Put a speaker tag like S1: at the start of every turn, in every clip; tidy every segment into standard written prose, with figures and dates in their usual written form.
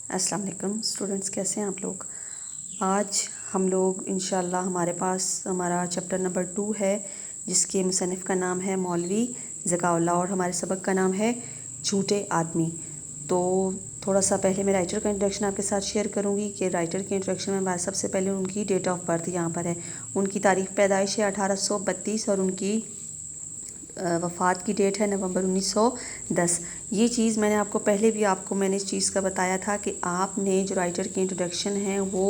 S1: السلام علیکم اسٹوڈنٹس، کیسے ہیں آپ لوگ؟ آج ہم لوگ انشاءاللہ ہمارے پاس ہمارا چیپٹر نمبر 2 ہے، جس کے مصنف کا نام ہے مولوی ذکاء اللہ، اور ہمارے سبق کا نام ہے جھوٹے آدمی۔ تو تھوڑا سا پہلے میں رائٹر کا انٹروڈکشن آپ کے ساتھ شیئر کروں گی کہ رائٹر کے انٹروڈکشن میں ہمارے سب سے پہلے ان کی ڈیٹ آف برتھ یہاں پر ہے۔ ان کی تاریخ پیدائش ہے 1832 اور ان کی وفات کی ڈیٹ ہے نومبر 1910۔ یہ چیز میں نے آپ کو پہلے بھی میں نے اس چیز کا بتایا تھا کہ آپ نے جو رائٹر کی انٹروڈکشن ہیں وہ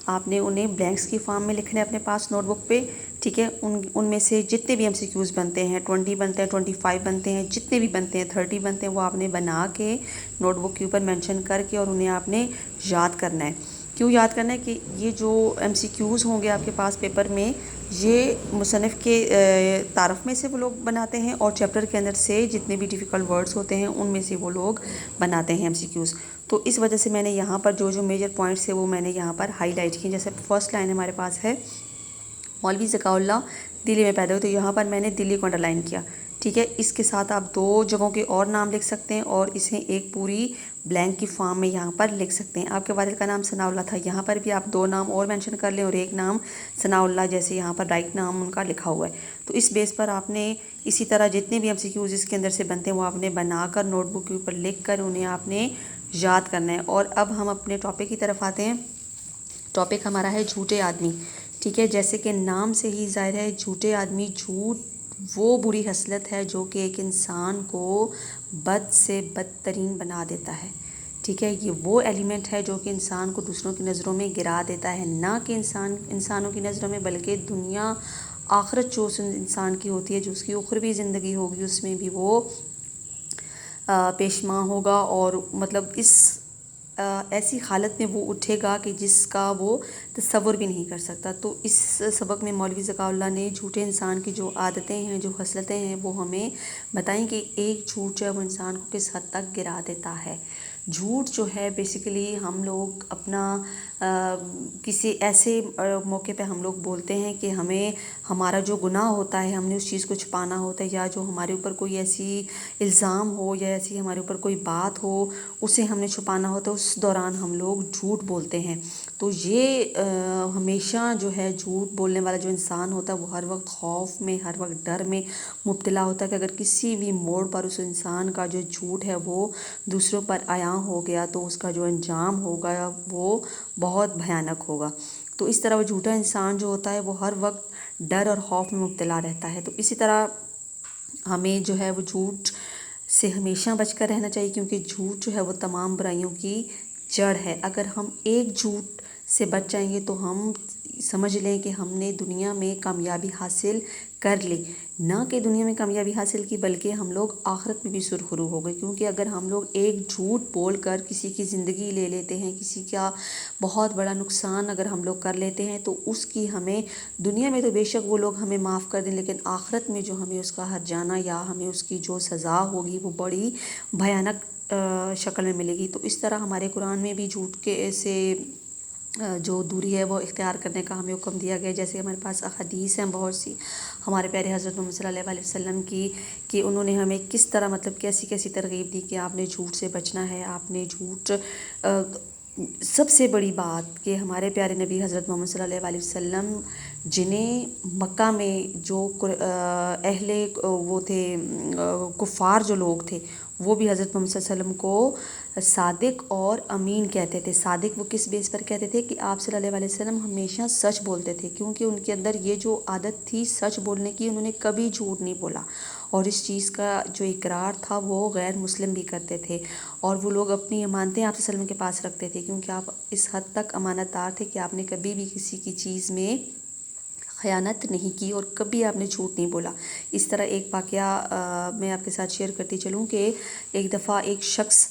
S1: آپ نے انہیں بلینکس کی فارم میں لکھنے اپنے پاس نوٹ بک پہ، ٹھیک ہے؟ ان میں سے جتنے بھی MCQs بنتے ہیں 20 بنتے ہیں، 25 بنتے ہیں، جتنے بھی بنتے ہیں 30 بنتے ہیں، وہ آپ نے بنا کے نوٹ بک کے اوپر مینشن کر کے اور انہیں آپ نے یاد کرنا ہے۔ کیوں یاد کرنا ہے کہ یہ جو MCQs ہوں گے آپ کے پاس پیپر میں، یہ مصنف کے تعارف میں سے وہ لوگ بناتے ہیں اور چیپٹر کے اندر سے جتنے بھی ڈیفیکلٹ ورڈز ہوتے ہیں ان میں سے وہ لوگ بناتے ہیں MCQs۔ تو اس وجہ سے میں نے یہاں پر جو میجر پوائنٹس ہیں وہ میں نے یہاں پر ہائی لائٹ کیے۔ جیسے فرسٹ لائن ہمارے پاس ہے مولوی ذکاء اللہ دلی میں پیدا ہوئے، تو یہاں پر میں نے دلی کو انڈر لائن کیا، ٹھیک ہے؟ اس کے ساتھ آپ 2 جگہوں کے اور نام لکھ سکتے ہیں اور اسے ایک پوری بلینک کی فارم میں یہاں پر لکھ سکتے ہیں۔ آپ کے والد کا نام ثناء اللہ تھا، یہاں پر بھی آپ 2 نام اور مینشن کر لیں اور ایک نام ثناء اللہ جیسے یہاں پر رائٹ نام ان کا لکھا ہوا ہے۔ تو اس بیس پر آپ نے اسی طرح جتنے بھی MCQs اس کے اندر سے بنتے ہیں وہ آپ نے بنا کر نوٹ بک کے اوپر لکھ کر انہیں آپ نے یاد کرنا ہے۔ اور اب ہم اپنے ٹاپک کی طرف آتے ہیں۔ ٹاپک ہمارا ہے جھوٹے آدمی، ٹھیک ہے؟ جیسے کہ نام سے ہی ظاہر ہے، جھوٹے آدمی، جھوٹ وہ بری خصلت ہے جو کہ ایک انسان کو بد سے بدترین بنا دیتا ہے، ٹھیک ہے؟ یہ وہ ایلیمنٹ ہے جو کہ انسان کو دوسروں کی نظروں میں گرا دیتا ہے، نہ کہ انسانوں کی نظروں میں، بلکہ دنیا آخرت جو انسان کی ہوتی ہے، جو اس کی اخروی زندگی ہوگی، اس میں بھی وہ پیشماں ہوگا اور مطلب اس ایسی حالت میں وہ اٹھے گا کہ جس کا وہ تصور بھی نہیں کر سکتا۔ تو اس سبق میں مولوی ذکاء اللہ نے جھوٹے انسان کی جو عادتیں ہیں، جو خصلتیں ہیں، وہ ہمیں بتائیں کہ ایک جھوٹ جو ہے وہ انسان کو کس حد تک گرا دیتا ہے۔ جھوٹ جو ہے بیسیکلی ہم لوگ اپنا کسی ایسے موقع پہ ہم لوگ بولتے ہیں کہ ہمیں ہمارا جو گناہ ہوتا ہے، ہم نے اس چیز کو چھپانا ہوتا ہے، یا جو ہمارے اوپر کوئی ایسی الزام ہو یا ایسی ہمارے اوپر کوئی بات ہو اسے ہم نے چھپانا ہوتا ہے، اس دوران ہم لوگ جھوٹ بولتے ہیں۔ تو یہ ہمیشہ جو ہے جھوٹ بولنے والا جو انسان ہوتا ہے وہ ہر وقت خوف میں، ہر وقت ڈر میں مبتلا ہوتا ہے کہ اگر کسی بھی موڑ پر اس انسان کا جو جھوٹ ہے وہ دوسروں پر عیاں ہو گیا تو اس کا جو انجام ہوگا وہ بہت بھیانک ہوگا۔ تو اس طرح وہ جھوٹا انسان جو ہوتا ہے وہ ہر وقت ڈر اور خوف میں مبتلا رہتا ہے۔ تو اسی طرح ہمیں جو ہے وہ جھوٹ سے ہمیشہ بچ کر رہنا چاہیے، کیونکہ جھوٹ جو ہے وہ تمام برائیوں کی جڑ ہے۔ اگر ہم ایک جھوٹ سے بچ جائیں گے تو ہم سمجھ لیں کہ ہم نے دنیا میں کامیابی حاصل کر لی، نہ کہ دنیا میں کامیابی حاصل کی بلکہ ہم لوگ آخرت میں بھی سرخرو ہو گئے۔ کیونکہ اگر ہم لوگ ایک جھوٹ بول کر کسی کی زندگی لے لیتے ہیں، کسی کا بہت بڑا نقصان اگر ہم لوگ کر لیتے ہیں تو اس کی ہمیں دنیا میں تو بے شک وہ لوگ ہمیں معاف کر دیں، لیکن آخرت میں جو ہمیں اس کا ہرجانہ یا ہمیں اس کی جو سزا ہوگی وہ بڑی بھیانک شکل میں ملے گی۔ تو اس طرح ہمارے قرآن میں بھی جھوٹ کے سے جو دوری ہے وہ اختیار کرنے کا ہمیں حکم دیا گیا۔ جیسے ہمارے پاس احادیث ہیں بہت سی ہمارے پیارے حضرت محمد صلی اللہ علیہ وسلم کی، کہ انہوں نے ہمیں کس طرح مطلب کیسی کیسی ترغیب دی کہ آپ نے جھوٹ سے بچنا ہے، آپ نے جھوٹ سب سے بڑی بات کہ ہمارے پیارے نبی حضرت محمد صلی اللہ علیہ وسلم جنہیں مکہ میں جو اہل وہ تھے کفار جو لوگ تھے وہ بھی حضرت محمد صلی اللہ علیہ وسلم کو صادق اور امین کہتے تھے۔ صادق وہ کس بیس پر کہتے تھے کہ آپ صلی اللہ علیہ وسلم ہمیشہ سچ بولتے تھے، کیونکہ ان کے اندر یہ جو عادت تھی سچ بولنے کی، انہوں نے کبھی جھوٹ نہیں بولا، اور اس چیز کا جو اقرار تھا وہ غیر مسلم بھی کرتے تھے، اور وہ لوگ اپنی امانتیں آپ صلی اللہ علیہ وسلم کے پاس رکھتے تھے، کیونکہ آپ اس حد تک امانت دار تھے کہ آپ نے کبھی بھی کسی کی چیز میں خیانت نہیں کی اور کبھی آپ نے جھوٹ نہیں بولا۔ اس طرح ایک واقعہ میں آپ کے ساتھ شیئر کرتی چلوں کہ ایک دفعہ ایک شخص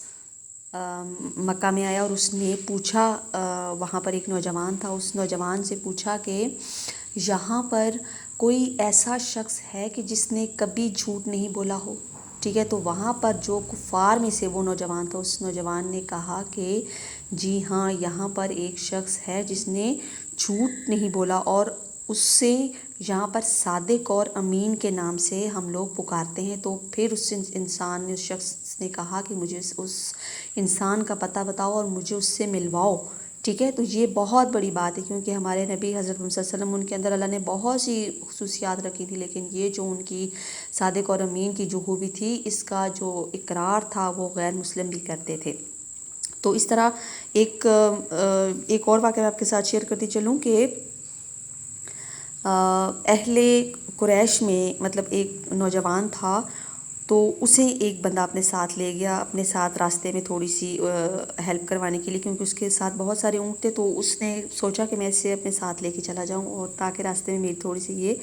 S1: مکہ میں آیا اور اس نے پوچھا، وہاں پر ایک نوجوان تھا، اس نوجوان سے پوچھا کہ یہاں پر کوئی ایسا شخص ہے کہ جس نے کبھی جھوٹ نہیں بولا ہو، ٹھیک ہے؟ تو وہاں پر جو کفار میں سے وہ نوجوان تھا، اس نوجوان نے کہا کہ جی ہاں، یہاں پر ایک شخص ہے جس نے جھوٹ نہیں بولا، اور اس سے یہاں پر صادق اور امین کے نام سے ہم لوگ پکارتے ہیں۔ تو پھر اس انسان نے، اس شخص نے کہا کہ مجھے اس انسان کا پتہ بتاؤ اور مجھے اس سے ملواؤ، ٹھیک ہے۔ تو یہ بہت بڑی بات ہے، کیونکہ ہمارے نبی حضرت محمد صلی اللہ علیہ وسلم، ان کے اندر اللہ نے بہت سی خصوصیات رکھی تھی، لیکن یہ جو ان کی صادق اور امین کی جو خوبی تھی، اس کا جو اقرار تھا وہ غیر مسلم بھی کرتے تھے۔ تو اس طرح ایک اور واقعہ آپ کے ساتھ شیئر کرتی چلوں کہ اہل قریش میں مطلب ایک نوجوان تھا، تو اسے ایک بندہ اپنے ساتھ لے گیا، اپنے ساتھ راستے میں تھوڑی سی ہیلپ کروانے کے لیے، کیونکہ اس کے ساتھ بہت سارے اونٹ تھے، تو اس نے سوچا کہ میں اسے اپنے ساتھ لے کے چلا جاؤں، اور تاکہ راستے میں میری تھوڑی سی یہ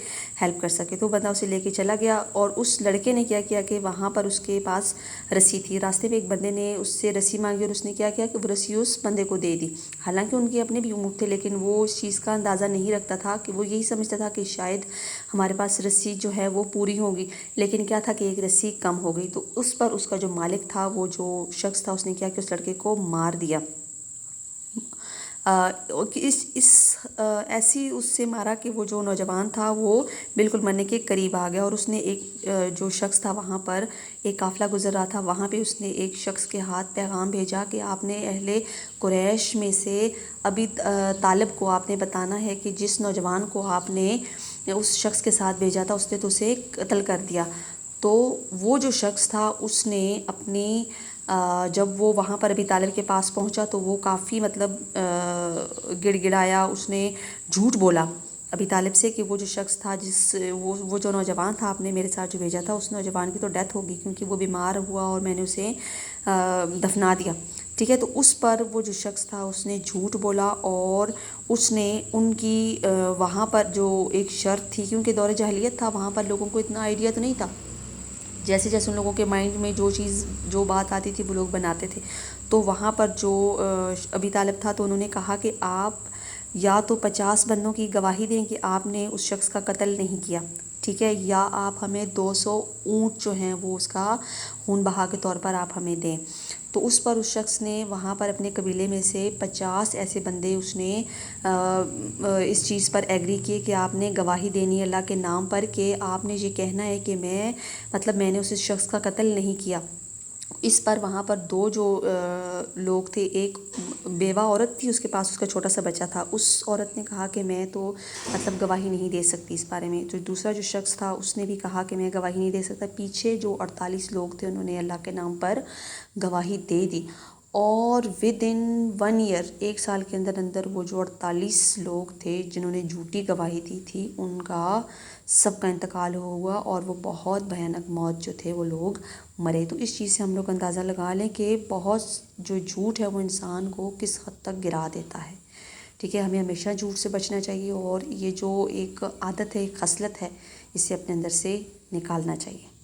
S1: ہیلپ کر سکے۔ تو بندہ اسے لے کے چلا گیا، اور اس لڑکے نے کیا کیا کہ وہاں پر اس کے پاس رسی تھی، راستے میں ایک بندے نے اس سے رسی مانگی، اور اس نے کیا کیا کہ وہ رسی اس بندے کو دے دی۔ حالانکہ ان کے اپنے بھی اونٹ تھے، لیکن وہ اس چیز کا اندازہ نہیں رکھتا تھا، کہ وہ یہی سمجھتا تھا کہ شاید ہمارے پاس رسی جو ہے وہ پوری ہوگی، لیکن کیا تھا کہ ایک رسی کم ہو گئی۔ تو اس پر اس کا جو مالک تھا، وہ جو شخص تھا، اس نے کیا کہ اس لڑکے کو مار دیا۔ ایسی اس سے مارا کہ وہ جو نوجوان تھا وہ بالکل مرنے کے قریب آ گیا، اور اس نے ایک جو شخص تھا وہاں پر، ایک قافلہ گزر رہا تھا، وہاں پہ اس نے ایک شخص کے ہاتھ پیغام بھیجا کہ آپ نے اہل قریش میں سے ابی طالب کو آپ نے بتانا ہے کہ جس نوجوان کو آپ نے اس شخص کے ساتھ بھیجا تھا، اس نے تو اسے قتل کر دیا۔ تو وہ جو شخص تھا اس نے اپنی جب وہ وہاں پر ابی طالب کے پاس پہنچا، تو وہ کافی مطلب گڑ گڑایا، اس نے جھوٹ بولا ابی طالب سے کہ وہ جو شخص تھا، وہ جو نوجوان تھا آپ نے میرے ساتھ جو بھیجا تھا، اس نوجوان کی تو ڈیتھ ہوگی، کیونکہ وہ بیمار ہوا اور میں نے اسے دفنا دیا، ٹھیک ہے۔ تو اس پر وہ جو شخص تھا اس نے جھوٹ بولا، اور اس نے ان کی وہاں پر جو ایک شرط تھی، کیونکہ دور جاہلیت تھا، وہاں پر لوگوں کو اتنا آئیڈیا تو نہیں تھا، جیسے جیسے ان لوگوں کے مائنڈ میں جو بات آتی تھی وہ لوگ بناتے تھے۔ تو وہاں پر جو ابی طالب تھا، تو انہوں نے کہا کہ آپ یا تو 50 بندوں کی گواہی دیں کہ آپ نے اس شخص کا قتل نہیں کیا، ٹھیک ہے، یا آپ ہمیں 200 اونٹ جو ہیں وہ اس کا خون بہا کے طور پر آپ ہمیں دیں۔ تو اس پر اس شخص نے وہاں پر اپنے قبیلے میں سے 50 ایسے بندے اس نے اس چیز پر ایگری کیے کہ آپ نے گواہی دینی ہے اللہ کے نام پر، کہ آپ نے یہ کہنا ہے کہ میں نے اس شخص کا قتل نہیں کیا۔ اس پر وہاں پر دو جو لوگ تھے، ایک بیوہ عورت تھی، اس کے پاس اس کا چھوٹا سا بچہ تھا، اس عورت نے کہا کہ میں تو مطلب گواہی نہیں دے سکتی اس بارے میں۔ جو دوسرا جو شخص تھا اس نے بھی کہا کہ میں گواہی نہیں دے سکتا۔ پیچھے جو 48 لوگ تھے انہوں نے اللہ کے نام پر گواہی دے دی، اور ودن 1 ایئر، 1 سال کے اندر اندر وہ جو 48 لوگ تھے جنہوں نے جھوٹی گواہی دی تھی، ان کا سب کا انتقال ہوا، اور وہ بہت بھیانک موت جو تھے وہ لوگ مرے۔ تو اس چیز سے ہم لوگ اندازہ لگا لیں کہ بہت جو جھوٹ ہے وہ انسان کو کس حد تک گرا دیتا ہے، ٹھیک ہے۔ ہمیں ہمیشہ جھوٹ سے بچنا چاہیے، اور یہ جو ایک عادت ہے، ایک خصلت ہے، اسے اپنے اندر سے نکالنا چاہیے۔